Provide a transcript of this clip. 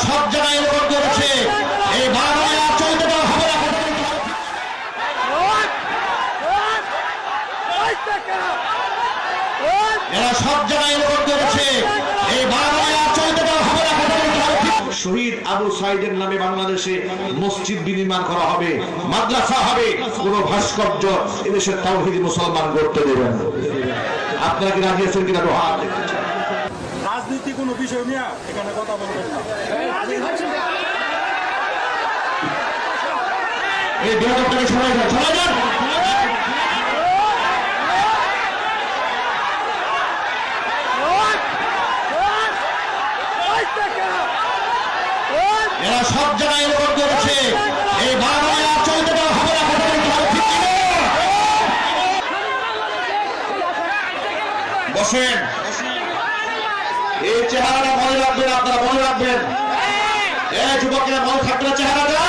সব জায়গায় রেকর্ড করেছে, এই বারবারে আর চলতে দেওয়া হবে না। এরা সব জায়গায় রেকর্ড করেছে, এই বারবারে আর চলতে দেওয়া হবে না। শহীদ আবু সাইদের নামে বাংলাদেশে মসজিদ বিনির্মাণ করা হবে, মাদ্রাসা হবে, কোন ভাস্কর্য এদেশের তাওহীদি মুসলমান করতে দেবেন না। আপনারা কি রাজি আছেন কিনা? রাজনীতি কোনো বিষয় নিয়ে এখানে কথা বলবেন না। এই বিরোধটাকে সবাই যান, সবাই যান। এরা সব জায়গায় রেকর্ড করেছে, এই বারবারে আর চলতে দেওয়া হবে না। বসেন, এই চেহারাটা মনে রাখবেন, আপনারা মনে রাখবেন। এই যুবকেরা মনে থাকবে চেহারাটা।